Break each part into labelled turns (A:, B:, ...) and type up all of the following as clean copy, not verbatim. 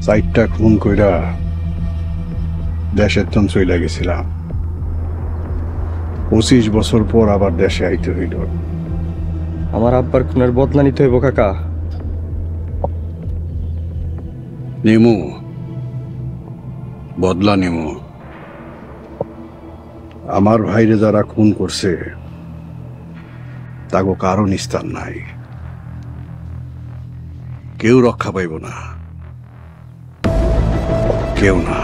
A: সাইটটা খুন কইরা দেশের তন চইলা গেছিলাম। 25 বছর পর আবার দেশে আইতে হইল।
B: আমার আব্বার খুনের বদলা নিতে হইব কাকা।
A: নেমু, বদলা নেমু। আমার ভাইরে যারা খুন করছে তাগো কারো নিস্তার নাই, কেউ রক্ষা পাইব না, কেউ না।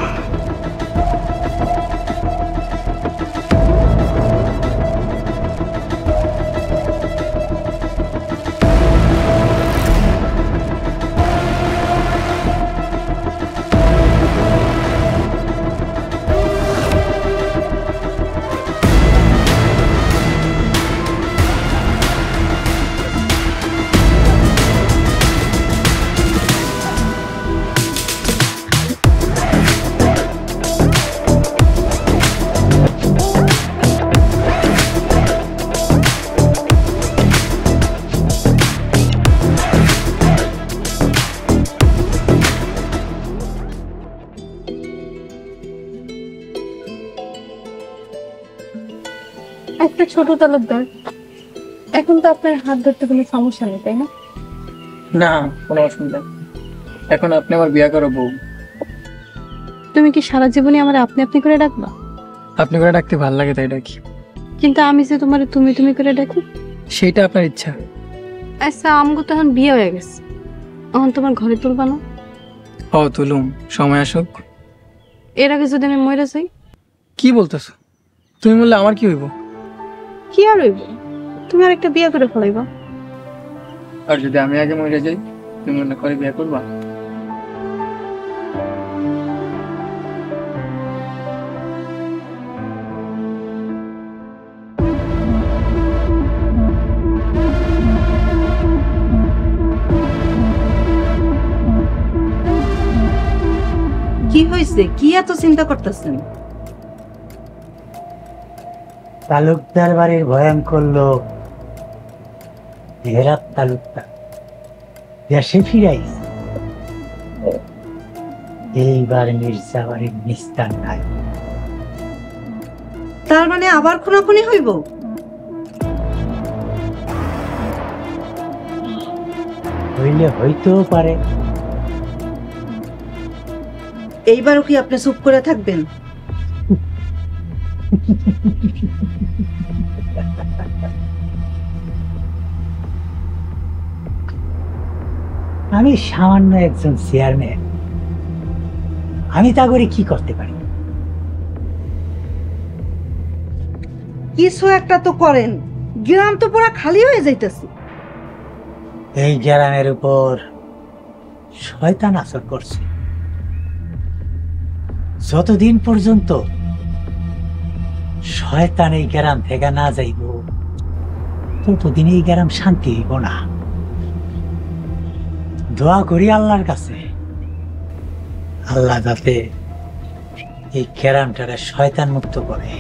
C: একটা ছোট তালুকদার, এখন তো আপনার হাত ধরতে কোনো সমস্যা নেই, তাই না?
D: না, কোনো অসুবিধা নেই। এখন আপনি আমার বিয়ে করো বউ।
C: তুমি কি সারা জীবনে আমার আপনি আপনি করে ডাকবা?
D: আপনি করে ডাকতে ভালো লাগে তাই ডাকি।
C: কিন্তু আমি যে তোমার তুমি তুমি করে ডাকি,
D: সেইটা আপনার ইচ্ছা।
C: আচ্ছা, আমগো তো এখন বিয়ে হয়ে গেছে, এখন তোমার ঘরে তুলবা না?
D: ও তুলুম, সময় আসুক।
C: এর আগে যদি আমি মরে যাই?
D: কি বলতেছো? তুমি বললে আমার কি হইব?
C: কি আর হইব, তুমি আর একটা বিয়ে করে ফেলাইবা।
D: আর যদি আমি আগে মরে যাই, তুমি মনে করে বিয়ে করবা?
E: কি হয়েছে? কি এত চিন্তা করতেছেন?
F: তালুকদার বাড়ির ভয়ঙ্কর লোক হেরাত তালুকদার দেশে ফিরাইছে। এইবার মির্জা বাড়ির নিস্তার নাই।
E: তার মানে আবার খুনাখুনি হইব?
F: হইলে হইতেও পারে।
E: এইবারও কি আপনি চুপ করে থাকবেন?
F: আমি সামান্য একজন চেয়ারম্যান, আমি তা করে কি করতে পারি?
E: কিছু একটা তো করেন, গ্রাম তো পুরা খালি হয়ে যাইতেছে।
F: এই গ্রামের উপর শয়তান আসর করছে। যতদিন পর্যন্ত শয়তান এই গ্রাম থেকে না যাইব, ততদিন এই গ্রাম শান্তি হইব না। দোয়া করি আল্লাহর কাছে, আল্লাহ যাতে এই গ্রামটারে শয়তান মুক্ত করে।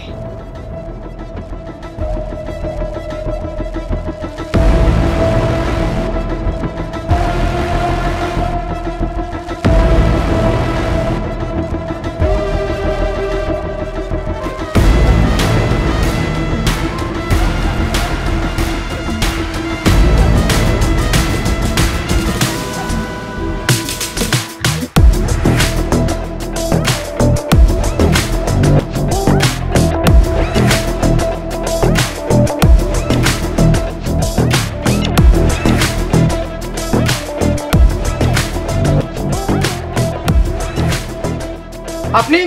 D: আপনি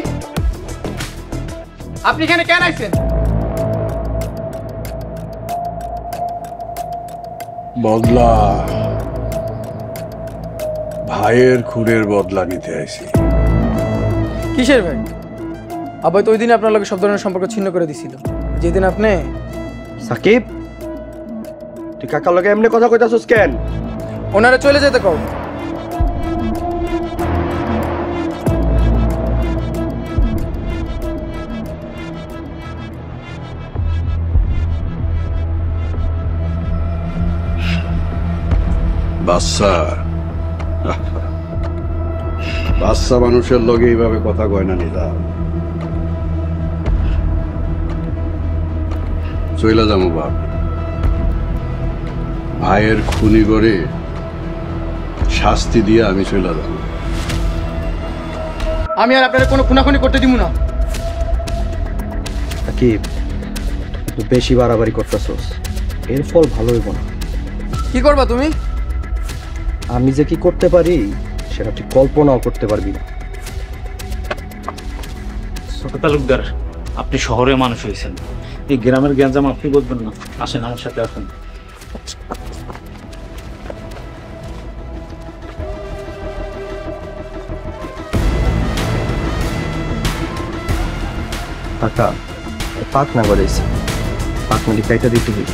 D: আপনি এখানে কেন আইছেন?
A: বদলা, ভাইয়ের খুনের বদলা নিতে আইছি।
D: কিসের ভাই? আবার তো ওই দিন আপনার লগে সব ধরনের সম্পর্ক ছিন্ন করে দিছিল, যেদিন আপনি।
B: সাকিব, তুই কাকার লগে এমনি কথা কইতাছস কেন?
D: ওনারা চলে যেতে কও।
A: বাচ্চা বাচ্চা মানুষের লগে এইভাবে কথা কয় না নিদা। চইলা যাবো বাপ, ভাইয়ের খুনি করে শাস্তি দিয়ে আমি চইলা যাবো।
D: আমি আর আপনারা কোনো খুনাখুনি করতে দিব না।
B: সাকিব, তুই বেশি বাড়াবাড়ি করতেছস, এর ফল ভালো হইব না।
D: কি করবা তুমি?
B: আমি যে কি করতে পারি সেটা তুই কল্পনাও করতে পারবি না।
G: ছোট তালুকদার, আপনি শহরে মানুষ হয়েছেন, এই গ্রামের গ্যাঞ্জাম আপনি বুঝবেন না। আসেন আমার সাথে আসেন।
B: কাকা, পাক না বাজাইছে, পাক না কাইটা দিতে হইব।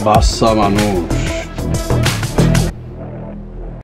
A: বাচ্চা মানুষ